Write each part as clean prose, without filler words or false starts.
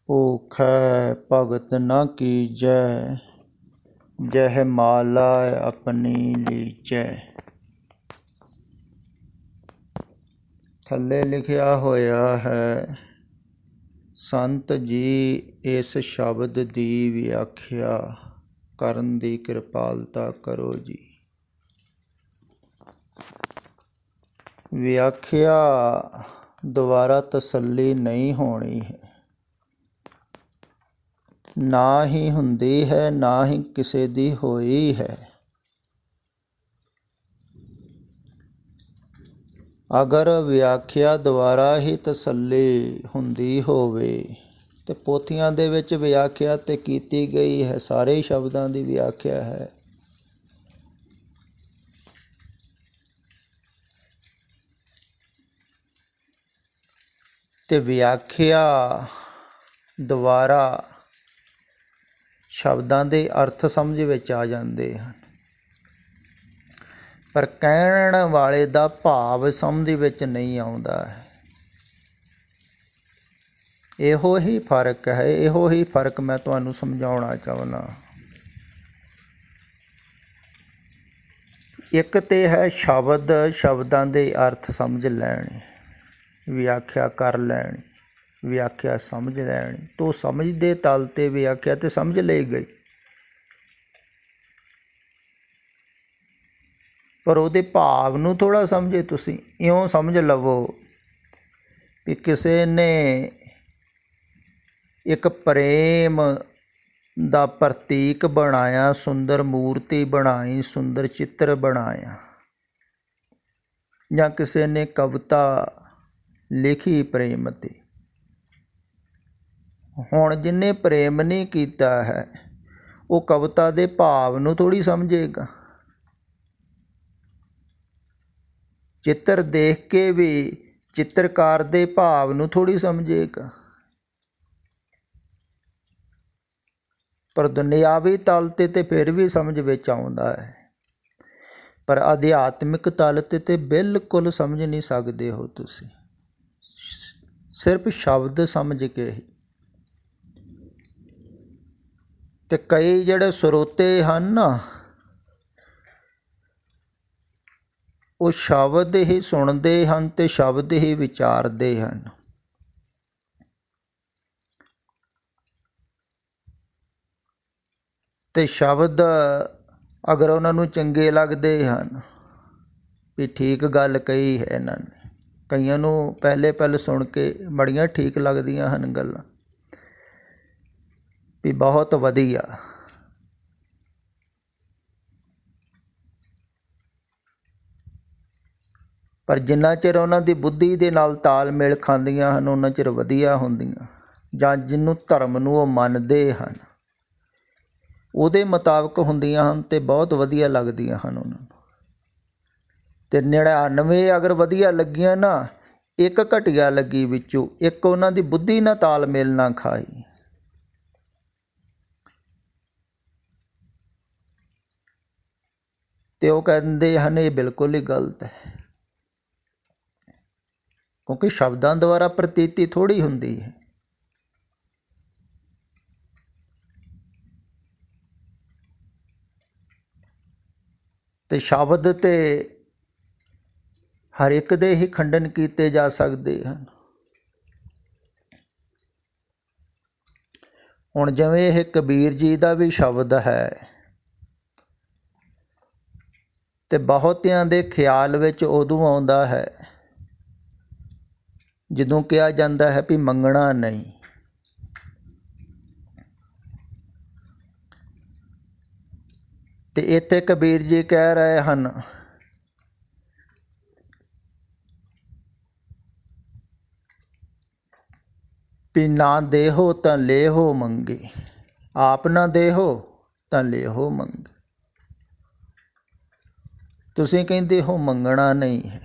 ਭੂਖੈ ਭਗਤ ਨ ਕੀਜੈ, ਜਹ ਮਾਲਾ ਆਪਣੀ ਲੀਜੈ। ਥੱਲੇ ਲਿਖਿਆ ਹੋਇਆ ਹੈ, ਸੰਤ ਜੀ ਇਸ ਸ਼ਬਦ ਦੀ ਵਿਆਖਿਆ ਕਰਨ ਦੀ ਕਿਰਪਾਲਤਾ ਕਰੋ ਜੀ। ਵਿਆਖਿਆ ਦੁਬਾਰਾ ਤਸੱਲੀ ਨਹੀਂ ਹੋਣੀ ਹੈ, ਨਾ ਹੀ ਹੁੰਦੀ ਹੈ, ਨਾ ਹੀ ਕਿਸੇ ਦੀ ਹੋਈ ਹੈ। ਅਗਰ ਵਿਆਖਿਆ ਦੁਆਰਾ ਹੀ ਤਸੱਲੀ ਹੁੰਦੀ ਹੋਵੇ ਤੇ ਪੋਥੀਆਂ ਦੇ ਵਿੱਚ ਵਿਆਖਿਆ ਤੇ ਕੀਤੀ ਗਈ ਹੈ, ਸਾਰੇ ਸ਼ਬਦਾਂ ਦੀ ਵਿਆਖਿਆ ਹੈ। ਤੇ ਵਿਆਖਿਆ ਦੁਆਰਾ ਸ਼ਬਦਾਂ ਦੇ ਅਰਥ ਸਮਝ ਵਿੱਚ ਆ ਜਾਂਦੇ ਹਨ, ਪਰ ਕਹਿਣ ਵਾਲੇ ਦਾ ਭਾਵ ਸਮਝ ਵਿੱਚ ਨਹੀਂ ਆਉਂਦਾ ਹੈ। ਇਹੋ ਹੀ ਫਰਕ ਹੈ, ਇਹੋ ਹੀ ਫਰਕ ਮੈਂ ਤੁਹਾਨੂੰ ਸਮਝਾਉਣਾ ਚਾਹੁੰਦਾ। ਇੱਕ ਤੇ ਹੈ ਸ਼ਬਦ, ਸ਼ਬਦਾਂ ਦੇ ਅਰਥ ਸਮਝ ਲੈਣੇ, ਵਿਆਖਿਆ ਕਰ ਲੈਣੀ, ਵਿਆਖਿਆ ਸਮਝ ਲੈਣੀ। ਤੋ ਸਮਝ ਦੇ ਤਲ 'ਤੇ ਵਿਆਖਿਆ ਤੇ ਸਮਝ ਲਈ ਗਈ, ਪਰ ਉਹਦੇ ਭਾਵ ਨੂੰ ਥੋੜ੍ਹਾ ਸਮਝੇ ਤੁਸੀਂ। ਇਉਂ ਸਮਝ ਲਵੋ ਵੀ ਕਿਸੇ ਨੇ ਇੱਕ ਪ੍ਰੇਮ ਦਾ ਪ੍ਰਤੀਕ ਬਣਾਇਆ, ਸੁੰਦਰ ਮੂਰਤੀ ਬਣਾਈ, ਸੁੰਦਰ ਚਿੱਤਰ ਬਣਾਇਆ, ਜਾਂ ਕਿਸੇ ਨੇ ਕਵਿਤਾ ਲਿਖੀ ਪ੍ਰੇਮ 'ਤੇ। ਹੁਣ ਜਿਹਨੇ ਪ੍ਰੇਮ ਨਹੀਂ ਕੀਤਾ ਹੈ, ਉਹ ਕਵਿਤਾ ਦੇ ਭਾਵ ਨੂੰ ਥੋੜ੍ਹੀ ਸਮਝੇਗਾ। ਚਿੱਤਰ ਦੇਖ ਕੇ ਵੀ ਚਿੱਤਰਕਾਰ ਦੇ ਭਾਵ ਨੂੰ ਥੋੜ੍ਹੀ ਸਮਝੇਗਾ। ਪਰ ਦੁਨਿਆਵੀ ਤਲ 'ਤੇ ਫਿਰ ਵੀ ਸਮਝ ਵਿੱਚ ਆਉਂਦਾ ਹੈ, ਪਰ ਅਧਿਆਤਮਿਕ ਤਲ 'ਤੇ ਬਿਲਕੁਲ ਸਮਝ ਨਹੀਂ ਸਕਦੇ ਹੋ ਤੁਸੀਂ, ਸਿਰਫ ਸ਼ਬਦ ਸਮਝ ਕੇ ਹੀ। ਤੇ ਕਈ ਜਿਹੜੇ ਸਰੋਤੇ ਹਨ ਨਾ, ਉਹ ਸ਼ਬਦ ਹੀ ਸੁਣਦੇ ਹਨ ਤੇ ਸ਼ਬਦ ਹੀ ਵਿਚਾਰਦੇ ਹਨ। ਤੇ ਸ਼ਬਦ ਅਗਰ ਉਹਨਾਂ ਨੂੰ ਚੰਗੇ ਲੱਗਦੇ ਹਨ, ਵੀ ਠੀਕ ਗੱਲ ਕਹੀ ਹੈ ਇਹਨਾਂ ਨੇ, ਕਈਆਂ ਨੂੰ ਪਹਿਲੇ ਸੁਣ ਕੇ ਬੜੀਆਂ ਠੀਕ ਲੱਗਦੀਆਂ ਹਨ ਗੱਲਾਂ, ਵੀ ਬਹੁਤ ਵਧੀਆ। ਪਰ ਜਿੰਨਾ ਚਿਰ ਉਹਨਾਂ ਦੀ ਬੁੱਧੀ ਦੇ ਨਾਲ ਤਾਲਮੇਲ ਖਾਂਦੀਆਂ ਹਨ, ਉਹਨਾਂ ਚਿਰ ਵਧੀਆ ਹੁੰਦੀਆਂ। ਜਾਂ ਜਿਹਨੂੰ ਧਰਮ ਨੂੰ ਉਹ ਮੰਨਦੇ ਹਨ, ਉਹਦੇ ਮੁਤਾਬਕ ਹੁੰਦੀਆਂ ਹਨ ਤੇ ਬਹੁਤ ਵਧੀਆ ਲੱਗਦੀਆਂ ਹਨ ਉਹਨਾਂ ਨੂੰ। ਤੇ 99 ਅਗਰ ਵਧੀਆ ਲੱਗੀਆਂ ਨਾ, ਇੱਕ ਘਟੀਆ ਲੱਗੀ ਵਿੱਚੋਂ, ਇੱਕ ਉਹਨਾਂ ਦੀ ਬੁੱਧੀ ਨਾਲ ਤਾਲਮੇਲ ਨਾ ਖਾਈ, ਤੇ ਉਹ ਕਹਿੰਦੇ ਹਨ ਇਹ ਬਿਲਕੁਲ ਹੀ ਗਲਤ ਹੈ। ਕਿਉਂਕਿ ਸ਼ਬਦਾਂ ਦੁਆਰਾ ਪ੍ਰਤੀਤੀ ਥੋੜ੍ਹੀ ਹੁੰਦੀ ਹੈ। ਤੇ ਸ਼ਬਦ ਤੇ ਹਰ ਇੱਕ ਦੇ ਹੀ ਖੰਡਨ ਕੀਤੇ ਜਾ ਸਕਦੇ ਹਨ। ਹੁਣ ਜਿਵੇਂ ਇਹ ਕਬੀਰ ਜੀ ਦਾ ਵੀ ਸ਼ਬਦ ਹੈ, ਤੇ ਬਹੁਤਿਆਂ ਦੇ ਖਿਆਲ ਵਿੱਚ ਉਦੋਂ ਆਉਂਦਾ ਹੈ ਜਦੋਂ ਕਿਹਾ ਜਾਂਦਾ ਹੈ ਵੀ ਮੰਗਣਾ ਨਹੀਂ। ਤੇ ਇੱਥੇ ਕਬੀਰ ਜੀ ਕਹਿ ਰਹੇ ਹਨ ਵੀ ਨਾ ਦੇਹੋ ਤਾਂ ਲੇਹੋ ਮੰਗੇ, ਆਪ ਨਾ ਦੇਹੋ ਤਾਂ ਲੇਹੋ ਮੰਗੇ। ਤੁਸੀਂ ਕਹਿੰਦੇ ਹੋ ਮੰਗਣਾ ਨਹੀਂ ਹੈ,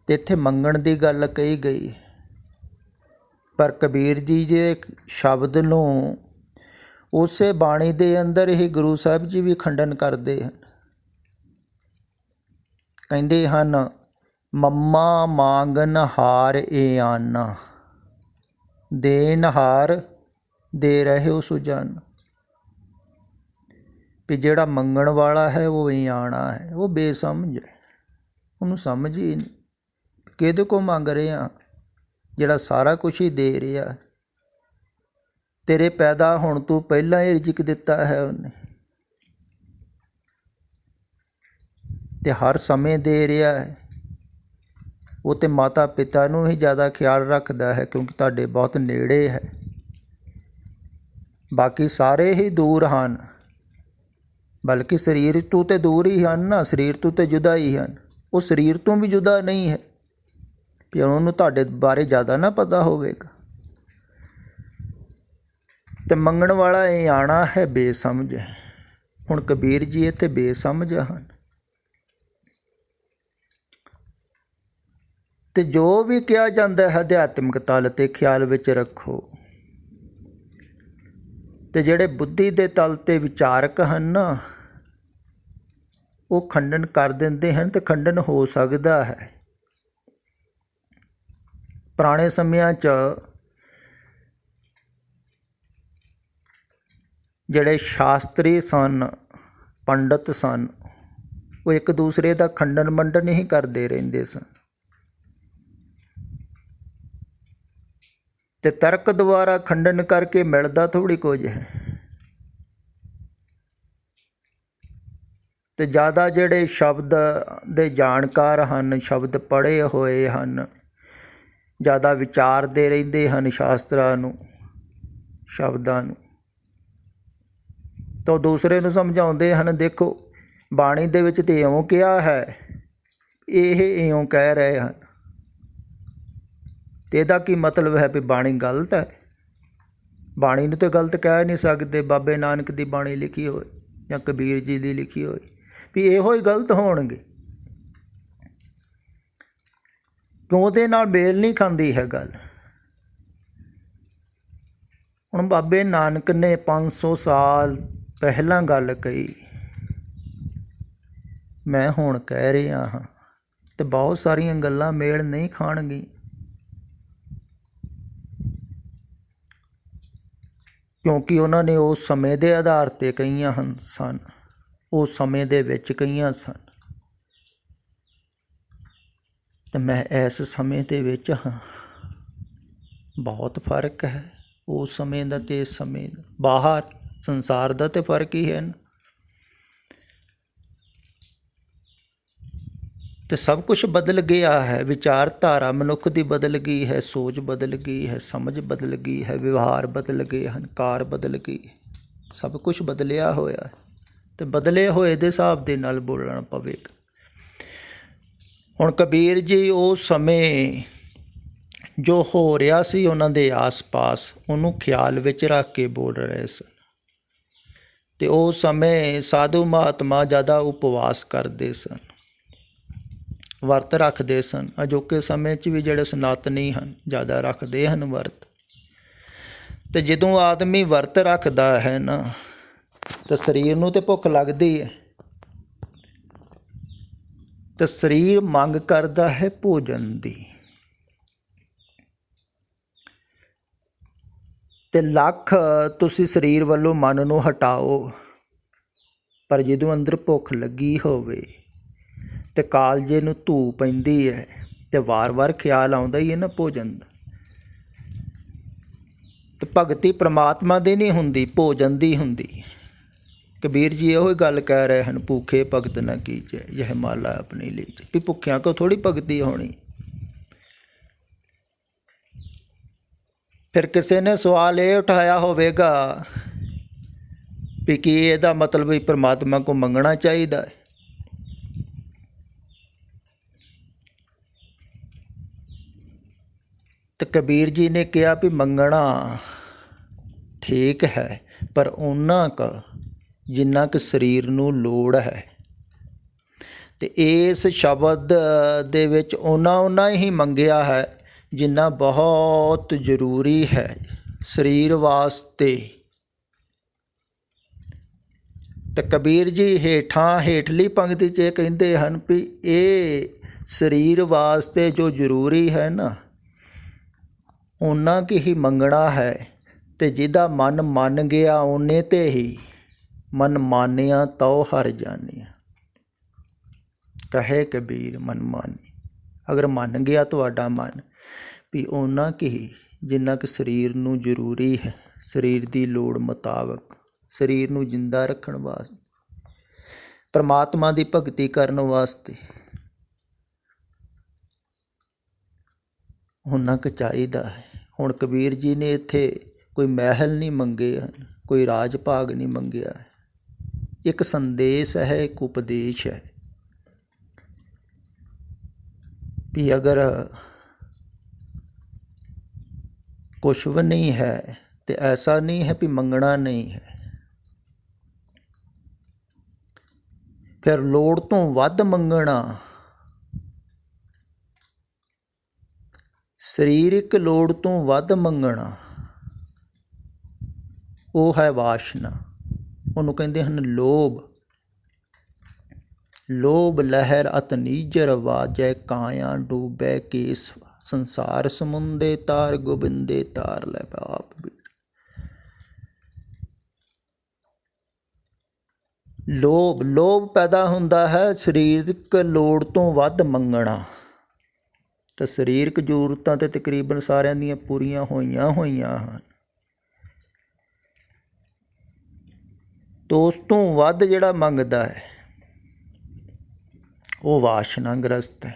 ਤੇ ਇੱਥੇ ਮੰਗਣ ਦੀ ਗੱਲ ਕਹੀ ਗਈ। ਪਰ ਕਬੀਰ ਜੀ ਦੇ ਸ਼ਬਦ ਨੂੰ ਉਸੇ ਬਾਣੀ ਦੇ ਅੰਦਰ ਹੀ ਗੁਰੂ ਸਾਹਿਬ ਜੀ ਵੀ ਖੰਡਨ ਕਰਦੇ ਹਨ। ਕਹਿੰਦੇ ਹਨ ਮੰਮਾ ਮਾਂਗਨ ਹਾਰ ਏ ਆਨਾ, ਦੇਨਹਾਰ ਦੇ ਰਹੇ ਹੋ ਸੁਜਾਨ। ਵੀ ਜਿਹੜਾ ਮੰਗਣ ਵਾਲਾ ਹੈ ਉਹ ਆਣਾ ਹੈ, ਉਹ ਬੇਸਮਝ ਹੈ, ਉਹਨੂੰ ਸਮਝ ਹੀ ਨਹੀਂ ਕਿਹਦੇ ਕੋਲ ਮੰਗ ਰਿਹਾ, ਜਿਹੜਾ ਸਾਰਾ ਕੁਛ ਹੀ ਦੇ ਰਿਹਾ। ਤੇਰੇ ਪੈਦਾ ਹੋਣ ਤੋਂ ਪਹਿਲਾਂ ਹੀ ਰਿਜ਼ਕ ਦਿੱਤਾ ਹੈ ਉਹਨੇ, ਤੇ ਹਰ ਸਮੇਂ ਦੇ ਰਿਹਾ ਹੈ। ਉਹ ਤੇ ਮਾਤਾ ਪਿਤਾ ਨੂੰ ਹੀ ਜ਼ਿਆਦਾ ਖਿਆਲ ਰੱਖਦਾ ਹੈ, ਕਿਉਂਕਿ ਤੁਹਾਡੇ ਬਹੁਤ ਨੇੜੇ ਹੈ। ਬਾਕੀ ਸਾਰੇ ਹੀ ਦੂਰ ਹਨ, ਬਲਕਿ ਸਰੀਰ ਤੋਂ ਤੇ ਦੂਰ ਹੀ ਹਨ ਨਾ, ਸਰੀਰ ਤੋਂ ਤੇ ਜੁਦਾ ਹੀ ਹਨ। ਉਹ ਸਰੀਰ ਤੋਂ ਵੀ ਜੁਦਾ ਨਹੀਂ ਹੈ, ਕਿ ਉਹਨੂੰ ਤੁਹਾਡੇ ਬਾਰੇ ਜ਼ਿਆਦਾ ਨਾ ਪਤਾ ਹੋਵੇਗਾ। ਤੇ ਮੰਗਣ ਵਾਲਾ ਇਹ ਆਣਾ ਹੈ ਬੇਸਮਝ ਹੈ। ਹੁਣ ਕਬੀਰ ਜੀ ਇੱਥੇ ਬੇਸਮਝ ਹਨ। ਤੇ ਜੋ ਵੀ ਕਿਹਾ ਜਾਂਦਾ ਹੈ ਅਧਿਆਤਮਿਕ ਤਲ 'ਤੇ ਖਿਆਲ ਵਿੱਚ ਰੱਖੋ। ਤੇ ਜਿਹੜੇ ਬੁੱਧੀ ਦੇ ਤਲ 'ਤੇ ਵਿਚਾਰਕ ਹਨ ਨਾ, ਉਹ ਖੰਡਨ ਕਰ ਦਿੰਦੇ ਹਨ, ਤੇ ਖੰਡਨ ਹੋ ਸਕਦਾ ਹੈ। ਪੁਰਾਣੇ ਸਮਿਆਂ 'ਚ ਜਿਹੜੇ ਸ਼ਾਸਤਰੀ ਸਨ, ਪੰਡਤ ਸਨ, ਉਹ ਇੱਕ ਦੂਸਰੇ ਦਾ ਖੰਡਨ ਮੰਡਨ ਹੀ ਕਰਦੇ ਰਹਿੰਦੇ ਸਨ। ਤੇ ਤਰਕ ਦੁਆਰਾ ਖੰਡਨ ਕਰਕੇ ਮਿਲਦਾ ਥੋੜ੍ਹੀ ਕੁਝ ਹੈ। ਤੇ ਜ਼ਿਆਦਾ ਜਿਹੜੇ ਸ਼ਬਦ ਦੇ ਜਾਣਕਾਰ ਹਨ, ਸ਼ਬਦ ਪੜ੍ਹੇ ਹੋਏ ਹਨ, ਜ਼ਿਆਦਾ ਵਿਚਾਰਦੇ ਰਹਿੰਦੇ ਹਨ ਸ਼ਾਸਤਰਾਂ ਨੂੰ, ਸ਼ਬਦਾਂ ਨੂੰ, ਤਾਂ ਦੂਸਰੇ ਨੂੰ ਸਮਝਾਉਂਦੇ ਹਨ, ਦੇਖੋ ਬਾਣੀ ਦੇ ਵਿੱਚ ਤੇ ਇਉਂ ਕਿਹਾ ਹੈ, ਇਹ ਇਉਂ ਕਹਿ ਰਹੇ ਹਨ। ਤੇ ਇਹਦਾ ਕੀ ਮਤਲਬ ਹੈ ਵੀ ਬਾਣੀ ਗਲਤ ਹੈ? ਬਾਣੀ ਨੂੰ ਤਾਂ ਗਲਤ ਕਹਿ ਨਹੀਂ ਸਕਦੇ। ਬਾਬੇ ਨਾਨਕ ਦੀ ਬਾਣੀ ਲਿਖੀ ਹੋਏ ਜਾਂ ਕਬੀਰ ਜੀ ਦੀ ਲਿਖੀ ਹੋਈ, ਵੀ ਇਹੋ ਹੀ ਗਲਤ ਹੋਣਗੇ, ਕਿਉਂ ਉਹਦੇ ਨਾਲ ਮੇਲ ਨਹੀਂ ਖਾਂਦੀ ਹੈ ਗੱਲ। ਹੁਣ ਬਾਬੇ ਨਾਨਕ ਨੇ 500 ਸਾਲ ਪਹਿਲਾਂ ਗੱਲ ਕਹੀ, ਮੈਂ ਹੁਣ ਕਹਿ ਰਿਹਾ ਹਾਂ, ਤੇ ਬਹੁਤ ਸਾਰੀਆਂ ਗੱਲਾਂ ਮੇਲ ਨਹੀਂ ਖਾਣਗੀਆਂ, ਕਿਉਂਕਿ ਉਹਨਾਂ ਨੇ ਉਸ ਸਮੇਂ ਦੇ ਆਧਾਰ 'ਤੇ ਕਹੀਆਂ ਸਨ, ਉਸ ਸਮੇਂ ਦੇ ਵਿੱਚ ਕਹੀਆਂ ਸਨ, ਅਤੇ ਮੈਂ ਇਸ ਸਮੇਂ ਦੇ ਵਿੱਚ ਹਾਂ। ਬਹੁਤ ਫਰਕ ਹੈ ਉਸ ਸਮੇਂ ਦਾ ਅਤੇ ਇਸ ਸਮੇਂ ਦਾ। ਬਾਹਰ ਸੰਸਾਰ ਦਾ ਤਾਂ ਫਰਕ ਹੀ ਹੈ ਨਾ। ਅਤੇ ਸਭ ਕੁਛ ਬਦਲ ਗਿਆ ਹੈ, ਵਿਚਾਰਧਾਰਾ ਮਨੁੱਖ ਦੀ ਬਦਲ ਗਈ ਹੈ, ਸੋਚ ਬਦਲ ਗਈ ਹੈ, ਸਮਝ ਬਦਲ ਗਈ ਹੈ, ਵਿਵਹਾਰ ਬਦਲ ਗਏ ਹਨ, ਕਾਰ ਬਦਲ ਗਈ, ਸਭ ਕੁਛ ਬਦਲਿਆ ਹੋਇਆ। ਅਤੇ ਬਦਲੇ ਹੋਏ ਦੇ ਹਿਸਾਬ ਦੇ ਨਾਲ ਬੋਲਣਾ ਪਵੇਗਾ। ਹੁਣ ਕਬੀਰ ਜੀ ਉਸ ਸਮੇਂ ਜੋ ਹੋ ਰਿਹਾ ਸੀ ਉਹਨਾਂ ਦੇ ਆਸ-ਪਾਸ, ਉਹਨੂੰ ਖਿਆਲ ਵਿੱਚ ਰੱਖ ਕੇ ਬੋਲ ਰਹੇ ਸਨ। ਅਤੇ ਉਸ ਸਮੇਂ ਸਾਧੂ ਮਹਾਤਮਾ ਜ਼ਿਆਦਾ ਉਪਵਾਸ ਕਰਦੇ ਸਨ, ਵਰਤ ਰੱਖਦੇ ਸਨ। ਅਜੋਕੇ ਸਮੇਂ 'ਚ ਵੀ ਜਿਹੜੇ ਸਨਾਤਨੀ ਹਨ ਜ਼ਿਆਦਾ ਰੱਖਦੇ ਹਨ ਵਰਤ। ਅਤੇ ਜਦੋਂ ਆਦਮੀ ਵਰਤ ਰੱਖਦਾ ਹੈ ਨਾ, ਤਾਂ ਸਰੀਰ ਨੂੰ ਤਾਂ ਭੁੱਖ ਲੱਗਦੀ ਹੈ, ਅਤੇ ਸਰੀਰ ਮੰਗ ਕਰਦਾ ਹੈ ਭੋਜਨ ਦੀ। ਅਤੇ ਲੱਖ ਤੁਸੀਂ ਸਰੀਰ ਵੱਲੋਂ ਮਨ ਨੂੰ ਹਟਾਓ, ਪਰ ਜਦੋਂ ਅੰਦਰ ਭੁੱਖ ਲੱਗੀ ਹੋਵੇ ਅਤੇ ਕਾਲਜੇ ਨੂੰ ਧੂ ਪੈਂਦੀ ਹੈ, ਅਤੇ ਵਾਰ-ਵਾਰ ਖਿਆਲ ਆਉਂਦਾ ਹੀ ਹੈ ਨਾ ਭੋਜਨ ਦਾ। ਅਤੇ ਭਗਤੀ ਪ੍ਰਮਾਤਮਾ ਦੀ ਨਹੀਂ ਹੁੰਦੀ, ਭੋਜਨ ਦੀ ਹੁੰਦੀ। ਕਬੀਰ ਜੀ ਇਹੋ ਹੀ ਗੱਲ ਕਹਿ ਰਹੇ ਹਨ, ਭੁੱਖੇ ਭਗਤ ਨਾ ਕੀਜੈ ਯਹ ਮਾਲਾ ਆਪਣੀ ਲੀਜੈ। ਵੀ ਭੁੱਖਿਆਂ ਕੋ ਥੋੜ੍ਹੀ ਭਗਤੀ ਹੋਣੀ। ਫਿਰ ਕਿਸੇ ਨੇ ਸਵਾਲ ਇਹ ਉਠਾਇਆ ਹੋਵੇਗਾ ਵੀ ਕੀ ਇਹਦਾ ਮਤਲਬ ਵੀ ਪ੍ਰਮਾਤਮਾ ਕੋ ਮੰਗਣਾ ਚਾਹੀਦਾ ਹੈ? ਤੇ ਕਬੀਰ ਜੀ ਨੇ ਕਿਹਾ ਵੀ ਮੰਗਣਾ ਠੀਕ ਹੈ, ਪਰ ਓਨਾ ਕੁ ਜਿੰਨਾ ਕੁ ਸਰੀਰ ਨੂੰ ਲੋੜ ਹੈ। ਅਤੇ ਇਸ ਸ਼ਬਦ ਦੇ ਵਿੱਚ ਓਨਾ ਹੀ ਮੰਗਿਆ ਹੈ ਜਿੰਨਾ ਬਹੁਤ ਜ਼ਰੂਰੀ ਹੈ ਸਰੀਰ ਵਾਸਤੇ। ਅਤੇ ਕਬੀਰ ਜੀ ਹੇਠਲੀ ਪੰਕਤੀ 'ਚ ਇਹ ਕਹਿੰਦੇ ਹਨ ਵੀ ਇਹ ਸਰੀਰ ਵਾਸਤੇ ਜੋ ਜ਼ਰੂਰੀ ਹੈ ਨਾ ਓਨਾ ਕੁ ਹੀ ਮੰਗਣਾ ਹੈ, ਅਤੇ ਜਿਹਦਾ ਮਨ ਮੰਨ ਗਿਆ ਓਨੇ 'ਤੇ ਹੀ ਮਨ ਮਾਨਿਆ ਤਉ ਹਰਿ ਜਾਨਿਆ। ਕਹੇ ਕਬੀਰ ਮਨ ਮਾਨੀ, ਅਗਰ ਮੰਨ ਗਿਆ ਤੁਹਾਡਾ ਮਨ ਵੀ ਓਨਾ ਕੁ ਹੀ ਜਿੰਨਾ ਕੁ ਸਰੀਰ ਨੂੰ ਜ਼ਰੂਰੀ ਹੈ, ਸਰੀਰ ਦੀ ਲੋੜ ਮੁਤਾਬਕ, ਸਰੀਰ ਨੂੰ ਜਿੰਦਾ ਰੱਖਣ ਵਾਸਤੇ, ਪਰਮਾਤਮਾ ਦੀ ਭਗਤੀ ਕਰਨ ਵਾਸਤੇ ਓਨਾ ਕੁ ਚਾਹੀਦਾ ਹੈ। ਹੁਣ ਕਬੀਰ ਜੀ ਨੇ ਇੱਥੇ ਕੋਈ ਮਹਿਲ ਨਹੀਂ ਮੰਗੇ ਹਨ, ਕੋਈ ਰਾਜ ਭਾਗ ਨਹੀਂ ਮੰਗਿਆ ਹੈ। ਇੱਕ ਸੰਦੇਸ਼ ਹੈ, ਇੱਕ ਉਪਦੇਸ਼ ਹੈ ਵੀ ਅਗਰ ਕੁਛ ਵੀ ਨਹੀਂ ਹੈ ਤੇ ਐਸਾ ਨਹੀਂ ਹੈ ਵੀ ਮੰਗਣਾ ਨਹੀਂ ਹੈ। ਫਿਰ ਲੋੜ ਤੋਂ ਵੱਧ ਮੰਗਣਾ, ਸਰੀਰਕ ਲੋੜ ਤੋਂ ਵੱਧ ਮੰਗਣਾ, ਉਹ ਹੈ ਵਾਸ਼ਨਾ। ਉਹਨੂੰ ਕਹਿੰਦੇ ਹਨ ਲੋਭ। ਲੋਭ ਲਹਿਰ ਅਤ ਨੀਜਰ ਵਾਜੈ, ਕਾਇਆ ਡੂਬੈ ਕੇਸ ਸੰਸਾਰ ਸਮੁੰਦੇ ਤਾਰ, ਗੋਬਿੰਦੇ ਤਾਰ ਲੈ ਆਪ ਬੀੜ। ਲੋਭ ਪੈਦਾ ਹੁੰਦਾ ਹੈ ਸਰੀਰਕ ਲੋੜ ਤੋਂ ਵੱਧ ਮੰਗਣਾ। ਤਾਂ ਸਰੀਰਕ ਜ਼ਰੂਰਤਾਂ ਤਾਂ ਤਕਰੀਬਨ ਸਾਰਿਆਂ ਦੀਆਂ ਪੂਰੀਆਂ ਹੋਈਆਂ ਹਨ, ਤਾਂ ਉਸ ਤੋਂ ਵੱਧ ਜਿਹੜਾ ਮੰਗਦਾ ਹੈ ਉਹ ਵਾਸ਼ਨਾਗ੍ਰਸਤ ਹੈ,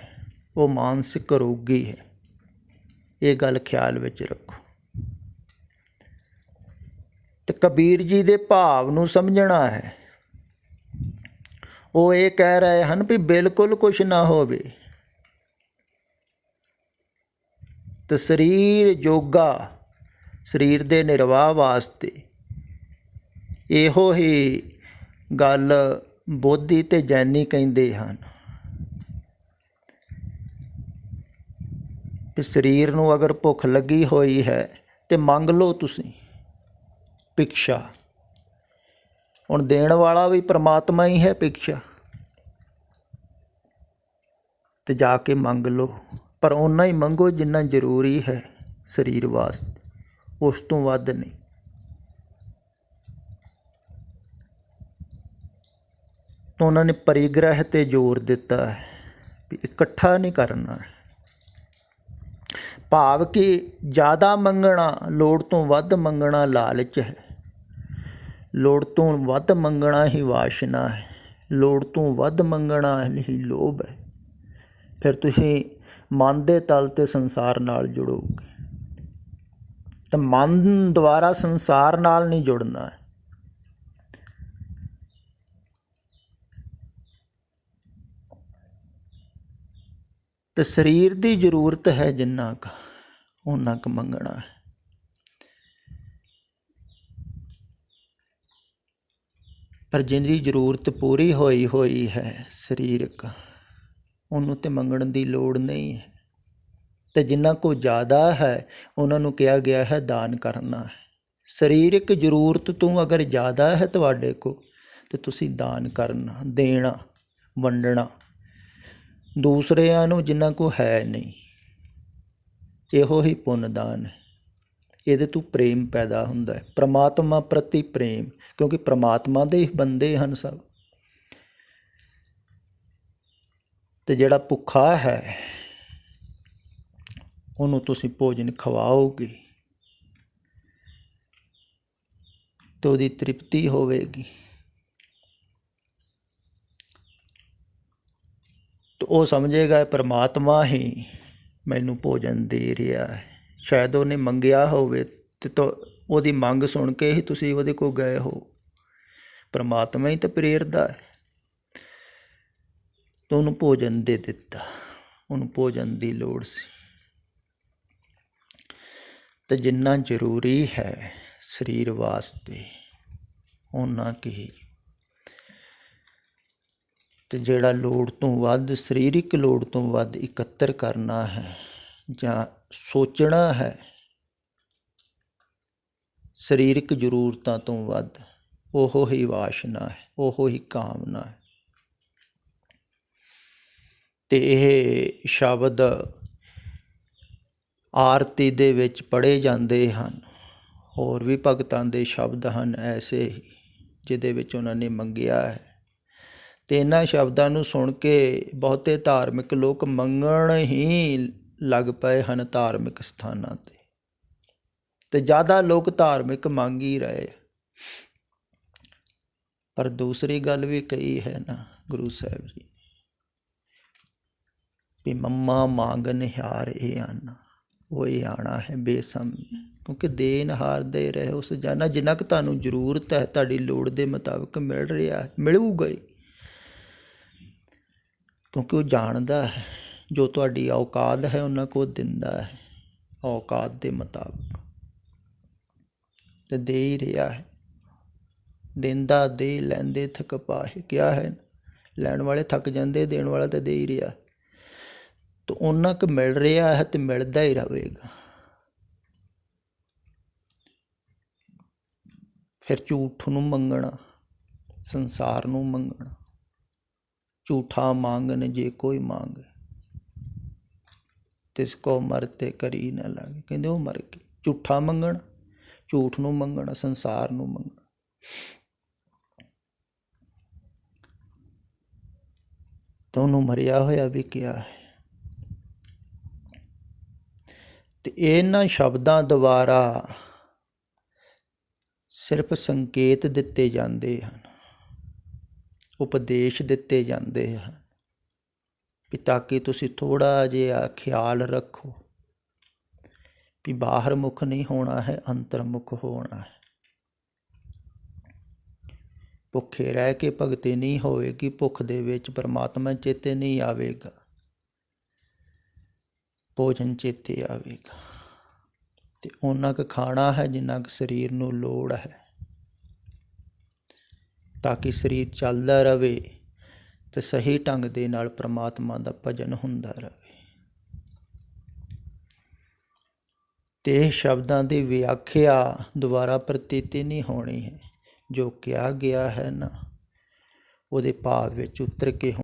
ਉਹ ਮਾਨਸਿਕ ਰੋਗੀ ਹੈ। ਇਹ ਗੱਲ ਖਿਆਲ ਵਿੱਚ ਰੱਖੋ। ਤੇ ਕਬੀਰ ਜੀ ਦੇ ਭਾਵ ਨੂੰ ਸਮਝਣਾ ਹੈ। ਉਹ ਇਹ ਕਹਿ ਰਹੇ ਹਨ ਵੀ ਬਿਲਕੁਲ ਕੁਛ ਨਾ ਹੋਵੇ ਤੇ ਸਰੀਰ ਜੋਗਾ, ਸਰੀਰ ਦੇ ਨਿਰਵਾਹ ਵਾਸਤੇ ਇਹੋ ਹੀ ਗੱਲ ਬੋਧੀ ਤੇ ਜੈਨੀ ਕਹਿੰਦੇ ਹਨ ਵੀ ਸਰੀਰ ਨੂੰ ਅਗਰ ਭੁੱਖ ਲੱਗੀ ਹੋਈ ਹੈ ਤੇ ਮੰਗ ਲਓ ਤੁਸੀਂ ਭਿਕਸ਼ਾ। ਹੁਣ ਦੇਣ ਵਾਲਾ ਵੀ ਪ੍ਰਮਾਤਮਾ ਹੀ ਹੈ ਭਿਕਸ਼ਾ, ਤੇ ਜਾ ਕੇ ਮੰਗ ਲਓ, ਪਰ ਓਨਾ ਹੀ ਮੰਗੋ ਜਿੰਨਾ ਜ਼ਰੂਰੀ ਹੈ ਸਰੀਰ ਵਾਸਤੇ, ਉਸ ਤੋਂ ਵੱਧ ਨਹੀਂ। ਤਾਂ ਉਹਨਾਂ ਨੇ ਪਰਿਗ੍ਰਹਿ 'ਤੇ ਜ਼ੋਰ ਦਿੱਤਾ ਹੈ ਵੀ ਇਕੱਠਾ ਨਹੀਂ ਕਰਨਾ। ਭਾਵ ਕਿ ਜ਼ਿਆਦਾ ਮੰਗਣਾ, ਲੋੜ ਤੋਂ ਵੱਧ ਮੰਗਣਾ ਲਾਲਚ ਹੈ, ਲੋੜ ਤੋਂ ਵੱਧ ਮੰਗਣਾ ਹੀ ਵਾਸ਼ਨਾ ਹੈ, ਲੋੜ ਤੋਂ ਵੱਧ ਮੰਗਣਾ ਹੀ ਲੋਭ ਹੈ। ਫਿਰ ਤੁਸੀਂ ਮਨ ਦੇ ਤਲ 'ਤੇ ਸੰਸਾਰ ਨਾਲ ਜੁੜੋਗੇ, ਤਾਂ ਮਨ ਦੁਆਰਾ ਸੰਸਾਰ ਨਾਲ ਨਹੀਂ ਜੁੜਨਾ ਹੈ। ਤੇ ਸਰੀਰ ਦੀ ਜ਼ਰੂਰਤ ਹੈ ਜਿੰਨਾ ਕੁ, ਓਨਾ ਕੁ ਮੰਗਣਾ ਹੈ। ਪਰ ਜਿਹਦੀ ਜ਼ਰੂਰਤ ਪੂਰੀ ਹੋਈ ਹੈ ਸਰੀਰਕ, ਉਹਨੂੰ ਤਾਂ ਮੰਗਣ ਦੀ ਲੋੜ ਨਹੀਂ ਹੈ। ਅਤੇ ਜਿਨ੍ਹਾਂ ਕੋਲ ਜ਼ਿਆਦਾ ਹੈ ਉਹਨਾਂ ਨੂੰ ਕਿਹਾ ਗਿਆ ਹੈ ਦਾਨ ਕਰਨਾ ਹੈ। ਸਰੀਰਕ ਜ਼ਰੂਰਤ ਤੋਂ ਅਗਰ ਜ਼ਿਆਦਾ ਹੈ ਤੁਹਾਡੇ ਕੋਲ ਤਾਂ ਤੁਸੀਂ ਦਾਨ ਕਰਨਾ, ਦੇਣਾ, ਵੰਡਣਾ ਦੂਸਰਿਆਂ ਨੂੰ ਜਿਨ੍ਹਾਂ ਕੋਲ ਹੈ ਨਹੀਂ। ਇਹੋ ਹੀ ਪੁੰਨਦਾਨ ਹੈ। ਇਹਦੇ ਤੋਂ ਪ੍ਰੇਮ ਪੈਦਾ ਹੁੰਦਾ ਹੈ, ਪ੍ਰਮਾਤਮਾ ਪ੍ਰਤੀ ਪ੍ਰੇਮ, ਕਿਉਂਕਿ ਪ੍ਰਮਾਤਮਾ ਦੇ ਹੀ ਬੰਦੇ ਹਨ ਸਭ। ਅਤੇ ਜਿਹੜਾ ਭੁੱਖਾ ਹੈ ਉਹਨੂੰ ਤੁਸੀਂ ਭੋਜਨ ਖਵਾਓਗੇ ਤਾਂ ਉਹਦੀ ਤ੍ਰਿਪਤੀ ਹੋਵੇਗੀ, ਤਾਂ ਉਹ ਸਮਝੇਗਾ ਪਰਮਾਤਮਾ ਹੀ ਮੈਨੂੰ ਭੋਜਨ ਦੇ ਰਿਹਾ ਹੈ। ਸ਼ਾਇਦ ਉਹਨੇ ਮੰਗਿਆ ਹੋਵੇ ਅਤੇ ਉਹਦੀ ਮੰਗ ਸੁਣ ਕੇ ਹੀ ਤੁਸੀਂ ਉਹਦੇ ਕੋਲ ਗਏ ਹੋ। ਪਰਮਾਤਮਾ ਹੀ ਤਾਂ ਪ੍ਰੇਰਦਾ ਹੈ, ਤਾਂ ਉਹਨੂੰ ਭੋਜਨ ਦੇ ਦਿੱਤਾ। ਉਹਨੂੰ ਭੋਜਨ ਦੀ ਲੋੜ ਸੀ। ਅਤੇ ਜਿੰਨਾ ਜ਼ਰੂਰੀ ਹੈ ਸਰੀਰ ਵਾਸਤੇ ਓਨਾ ਕੀ, ਅਤੇ ਜਿਹੜਾ ਲੋੜ ਤੋਂ ਵੱਧ, ਸਰੀਰਕ ਲੋੜ ਤੋਂ ਵੱਧ ਇਕੱਤਰ ਕਰਨਾ ਹੈ ਜਾਂ ਸੋਚਣਾ ਹੈ ਸਰੀਰਕ ਜ਼ਰੂਰਤਾਂ ਤੋਂ ਵੱਧ, ਉਹੋ ਹੀ ਵਾਸ਼ਨਾ ਹੈ, ਉਹੋ ਹੀ ਕਾਮਨਾ ਹੈ। ਅਤੇ ਇਹ ਸ਼ਬਦ ਆਰਤੀ ਦੇ ਵਿੱਚ ਪੜ੍ਹੇ ਜਾਂਦੇ ਹਨ। ਹੋਰ ਵੀ ਭਗਤਾਂ ਦੇ ਸ਼ਬਦ ਹਨ ਐਸੇ ਹੀ ਜਿਹਦੇ ਵਿੱਚ ਉਹਨਾਂ ਨੇ ਮੰਗਿਆ ਹੈ, ਅਤੇ ਇਹਨਾਂ ਸ਼ਬਦਾਂ ਨੂੰ ਸੁਣ ਕੇ ਬਹੁਤੇ ਧਾਰਮਿਕ ਲੋਕ ਮੰਗਣ ਹੀ ਲੱਗ ਪਏ ਹਨ ਧਾਰਮਿਕ ਸਥਾਨਾਂ 'ਤੇ, ਅਤੇ ਜ਼ਿਆਦਾ ਲੋਕ ਧਾਰਮਿਕ ਮੰਗ ਹੀ ਰਹੇ। ਪਰ ਦੂਸਰੀ ਗੱਲ ਵੀ ਕਹੀ ਹੈ ਨਾ ਗੁਰੂ ਸਾਹਿਬ ਜੀ ਵੀ ਮੰਮਾ ਮੰਗਨਹਾਰ ਇਹ ਆਨਾ, ਉਹ ਇਹ ਆਣਾ ਹੈ ਬੇਸਮਝ, ਕਿਉਂਕਿ ਦੇਣਹਾਰ ਦੇ ਰਹੇ ਉਸ ਜਾਨਾ, ਜਿੰਨਾ ਕੁ ਤੁਹਾਨੂੰ ਜ਼ਰੂਰਤ ਹੈ ਤੁਹਾਡੀ ਲੋੜ ਦੇ ਮੁਤਾਬਕ ਮਿਲ ਰਿਹਾ, ਮਿਲੂਗਾ ਹੀ, ਕਿਉਂਕਿ ਉਹ ਜਾਣਦਾ ਹੈ ਜੋ ਤੁਹਾਡੀ ਔਕਾਤ ਹੈ ਉਹਨਾਂ ਕੋਲ ਦਿੰਦਾ ਹੈ ਔਕਾਤ ਦੇ ਮੁਤਾਬਕ, ਅਤੇ ਦੇ ਹੀ ਰਿਹਾ ਹੈ। ਦਿੰਦਾ ਦੇ ਲੈਂਦੇ ਥਕ ਪਾਹੇ, ਕਿਹਾ ਹੈ ਲੈਣ ਵਾਲੇ ਥੱਕ ਜਾਂਦੇ, ਦੇਣ ਵਾਲਾ ਤਾਂ ਦੇ ਹੀ ਰਿਹਾ, ਤਾਂ ਉਹਨਾਂ ਕੁ ਮਿਲ ਰਿਹਾ ਹੈ ਅਤੇ ਮਿਲਦਾ ਹੀ ਰਹੇਗਾ। ਫਿਰ ਝੂਠ ਨੂੰ ਮੰਗਣਾ, ਸੰਸਾਰ ਨੂੰ ਮੰਗਣਾ, ਝੂਠਾ ਮੰਗਨ ਜੇ ਕੋਈ ਮੰਗੇ ਤਿਸ ਕੋ ਮਰਤੇ ਕਰੀ ਨਾ ਲਾਗੇ, ਕਹਿੰਦੇ ਉਹ ਮਰ ਗਏ। ਝੂਠਾ ਮੰਗਣਾ, ਝੂਠ ਨੂੰ ਮੰਗਣਾ, ਸੰਸਾਰ ਨੂੰ ਮੰਗਣਾ, ਤਾਂ ਉਹਨੂੰ ਮਰਿਆ ਹੋਇਆ ਵੀ ਕਿਹਾ ਹੈ। ਅਤੇ ਇਹਨਾਂ ਸ਼ਬਦਾਂ ਦੁਆਰਾ ਸਿਰਫ ਸੰਕੇਤ ਦਿੱਤੇ ਜਾਂਦੇ ਹਨ, ਉਪਦੇਸ਼ ਦਿੱਤੇ ਜਾਂਦੇ ਹਨ ਵੀ ਤਾਂ ਕਿ ਤੁਸੀਂ ਥੋੜ੍ਹਾ ਜਿਹਾ ਖਿਆਲ ਰੱਖੋ ਵੀ ਬਾਹਰ ਮੁਖ ਨਹੀਂ ਹੋਣਾ ਹੈ, ਅੰਤਰਮੁਖ ਹੋਣਾ ਹੈ। ਭੁੱਖੇ ਰਹਿ ਕੇ ਭਗਤੀ ਨਹੀਂ ਹੋਵੇਗੀ, ਭੁੱਖ ਦੇ ਵਿੱਚ ਪਰਮਾਤਮਾ ਚੇਤੇ ਨਹੀਂ ਆਵੇਗਾ, ਭੋਜਨ ਚੇਤੇ ਆਵੇਗਾ, ਅਤੇ ਓਨਾ ਕੁ ਖਾਣਾ ਹੈ ਜਿੰਨਾ ਕੁ ਸਰੀਰ ਨੂੰ ਲੋੜ ਹੈ, ਤਾਂ ਕਿ ਸਰੀਰ ਚੱਲਦਾ ਰਹੇ ਅਤੇ ਸਹੀ ਢੰਗ ਦੇ ਨਾਲ ਪਰਮਾਤਮਾ ਦਾ ਭਜਨ ਹੁੰਦਾ ਰਹੇ। ਅਤੇ ਇਹ ਸ਼ਬਦਾਂ ਦੀ ਵਿਆਖਿਆ ਦੁਆਰਾ ਪ੍ਰਤੀਤੀ ਨਹੀਂ ਹੋਣੀ ਹੈ, ਜੋ ਕਿਹਾ ਗਿਆ ਹੈ ਨਾ ਉਹਦੇ ਭਾਵ ਵਿੱਚ ਉਤਰ ਕੇ